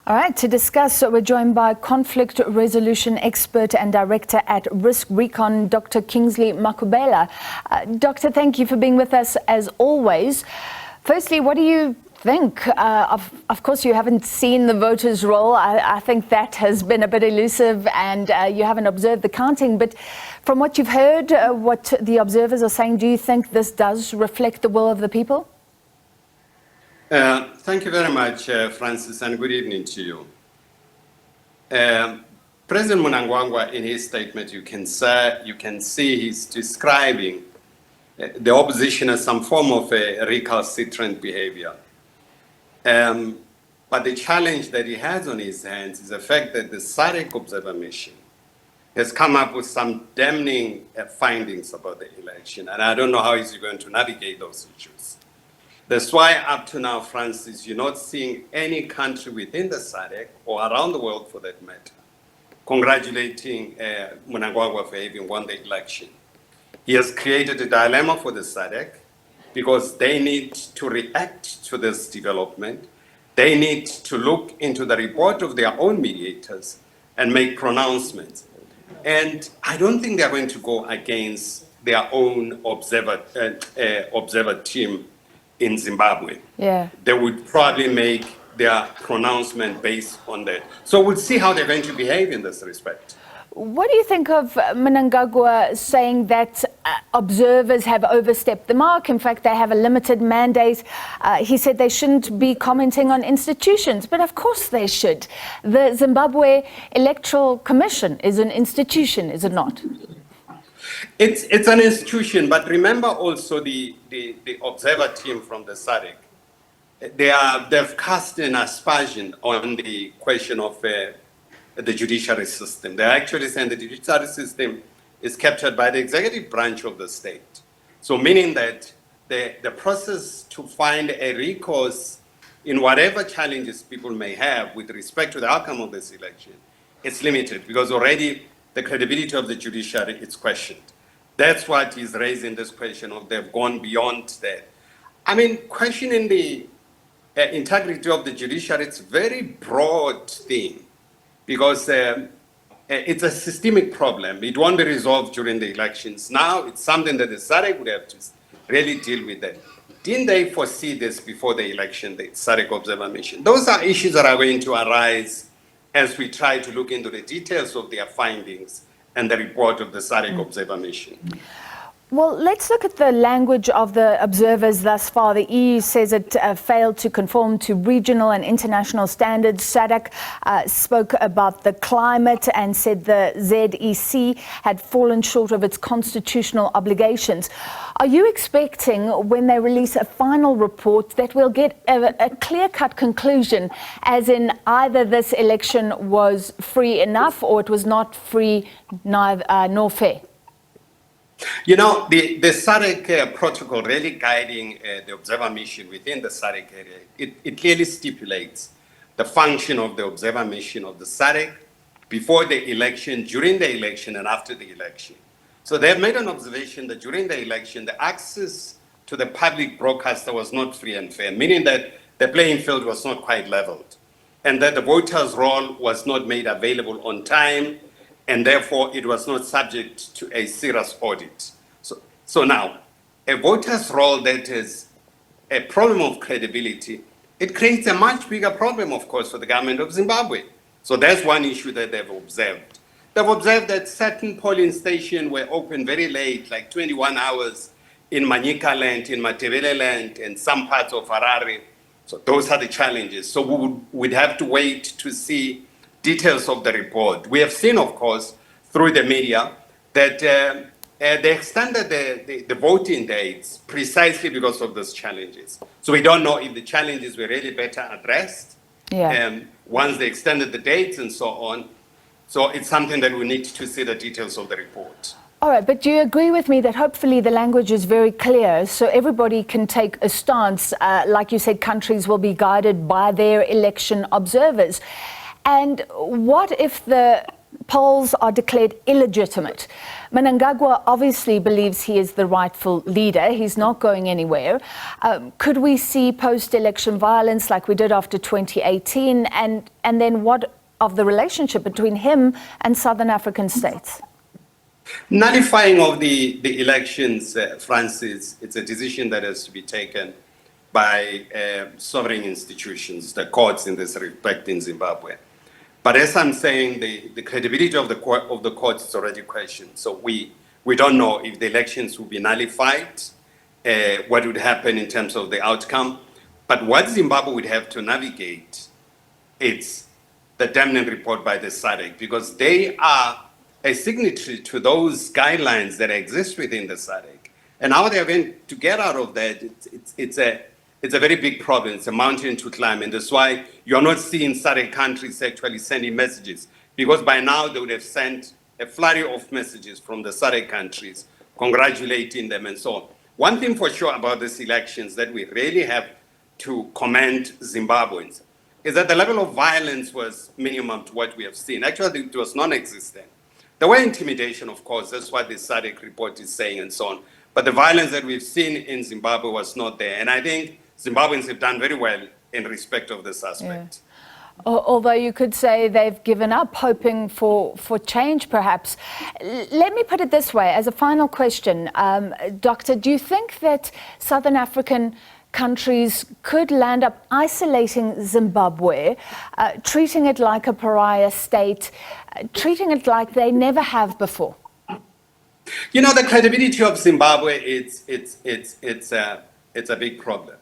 All right, to discuss, we're joined by conflict resolution expert and director at RiskRecon, Dr. Kingsley Makhubela. Doctor, thank you for being with us as always. Firstly, what do you think? Of course, you haven't seen the voters' roll. I think that has been a bit elusive and you haven't observed the counting. But from what you've heard, what the observers are saying, do you think this does reflect the will of the people? Thank you very much, Francis, and good evening to you. President Mnangagwa, in his statement, you can see he's describing the opposition as some form of a recalcitrant behavior. But the challenge that he has on his hands is the fact that the SADC observer mission has come up with some damning findings about the election, and I don't know how he's going to navigate those issues. That's why up to now, Francis, you're not seeing any country within the SADC, or around the world for that matter, congratulating Mnangagwa for having won the election. He has created a dilemma for the SADC because they need to react to this development. They need to look into the report of their own mediators and make pronouncements. And I don't think they're going to go against their own observer team in Zimbabwe. Yeah. They would probably make their pronouncement based on that. So we'll see how they're going to behave in this respect. What do you think of Mnangagwa saying that observers have overstepped the mark? In fact, they have a limited mandate. He said they shouldn't be commenting on institutions, but of course they should. The Zimbabwe Electoral Commission is an institution, is it not? It's an institution, but remember also the observer team from the SADC. They've cast an aspersion on the question of the judiciary system. They're actually saying the judiciary system is captured by the executive branch of the state. So meaning that the process to find a recourse in whatever challenges people may have with respect to the outcome of this election, it's limited because already the credibility of the judiciary is questioned. That's what is raising this question of they've gone beyond that. I mean, questioning the integrity of the judiciary, it's a very broad thing because it's a systemic problem. It won't be resolved during the elections. Now it's something that the SADC would have to really deal with that. Didn't they foresee this before the election, the SADC observer mission? Those are issues that are going to arise as we try to look into the details of their findings and the report of the SADC observer mission. Well, let's look at the language of the observers thus far. The EU says it failed to conform to regional and international standards. SADC spoke about the climate and said the ZEC had fallen short of its constitutional obligations. Are you expecting, when they release a final report, that we'll get a clear-cut conclusion, as in either this election was free enough or it was not free nor fair? You know, the SADC protocol really guiding the observer mission within the SADC area, it clearly stipulates the function of the observer mission of the SADC before the election, during the election, and after the election. So they've made an observation that during the election, the access to the public broadcaster was not free and fair, meaning that the playing field was not quite leveled, and that the voters' roll was not made available on time, and therefore it was not subject to a serious audit. So now, a voter's roll that is a problem of credibility, it creates a much bigger problem, of course, for the government of Zimbabwe. So that's one issue that they've observed. They've observed that certain polling stations were open very late, like 21 hours in Manyika land, in Matebele land, and some parts of Harare. So those are the challenges. So we'd have to wait to see details of the report. We have seen, of course, through the media that they extended the voting dates precisely because of those challenges. So we don't know if the challenges were really better addressed once they extended the dates and so on. So it's something that we need to see the details of the report. All right, but do you agree with me that hopefully the language is very clear so everybody can take a stance? Like you said, countries will be guided by their election observers. And what if the polls are declared illegitimate. Mnangagwa obviously believes he is the rightful leader. He's not going anywhere. Could we see post-election violence like we did after 2018? And then what of the relationship between him and Southern African states? Nullifying of the elections, Francis, it's a decision that has to be taken by sovereign institutions, the courts in this respect in Zimbabwe. But as I'm saying, the credibility of the courts is already questioned. So we don't know if the elections will be nullified, what would happen in terms of the outcome. But what Zimbabwe would have to navigate, it's the damning report by the SADC, because they are a signatory to those guidelines that exist within the SADC. And how they are going to get out of that, it's a very big problem. It's a mountain to climb. And that's why you're not seeing SADC countries actually sending messages, because by now they would have sent a flurry of messages from the SADC countries congratulating them and so on. One thing for sure about these elections that we really have to commend Zimbabweans is that the level of violence was minimum to what we have seen. Actually, it was non-existent. There were intimidation, of course, that's what the SADC report is saying and so on. But the violence that we've seen in Zimbabwe was not there. And I think Zimbabweans have done very well in respect of this aspect. Yeah. Although you could say they've given up, hoping for change, perhaps. Let me put it this way, as a final question. Doctor, do you think that Southern African countries could land up isolating Zimbabwe, treating it like a pariah state, treating it like they never have before? You know, the credibility of Zimbabwe, it's a big problem.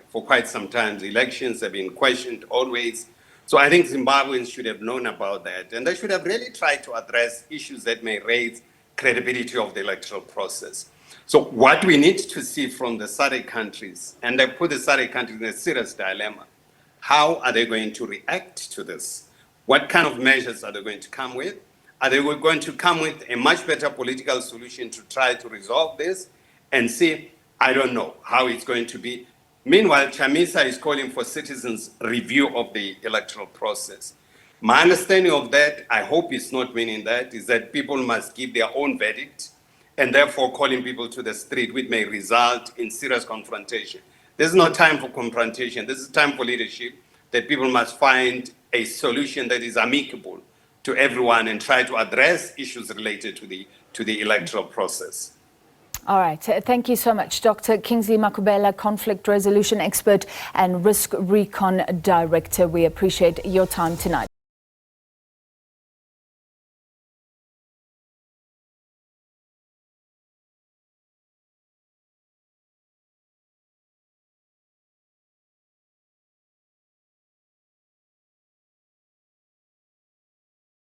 For quite some time, the elections have been questioned always. So I think Zimbabweans should have known about that. And they should have really tried to address issues that may raise credibility of the electoral process. So what we need to see from the SADC countries, and they put the SADC countries in a serious dilemma, how are they going to react to this? What kind of measures are they going to come with? Are they going to come with a much better political solution to try to resolve this? And see, I don't know how it's going to be. Meanwhile, Chamisa is calling for citizens' review of the electoral process. My understanding of that, I hope it's not meaning that, is that people must give their own verdict, and therefore calling people to the street, which may result in serious confrontation. This is not time for confrontation. This is time for leadership, that people must find a solution that is amicable to everyone and try to address issues related to the electoral process. All right. Thank you so much, Dr. Kingsley Makhubela, conflict resolution expert and RiskRecon director. We appreciate your time tonight.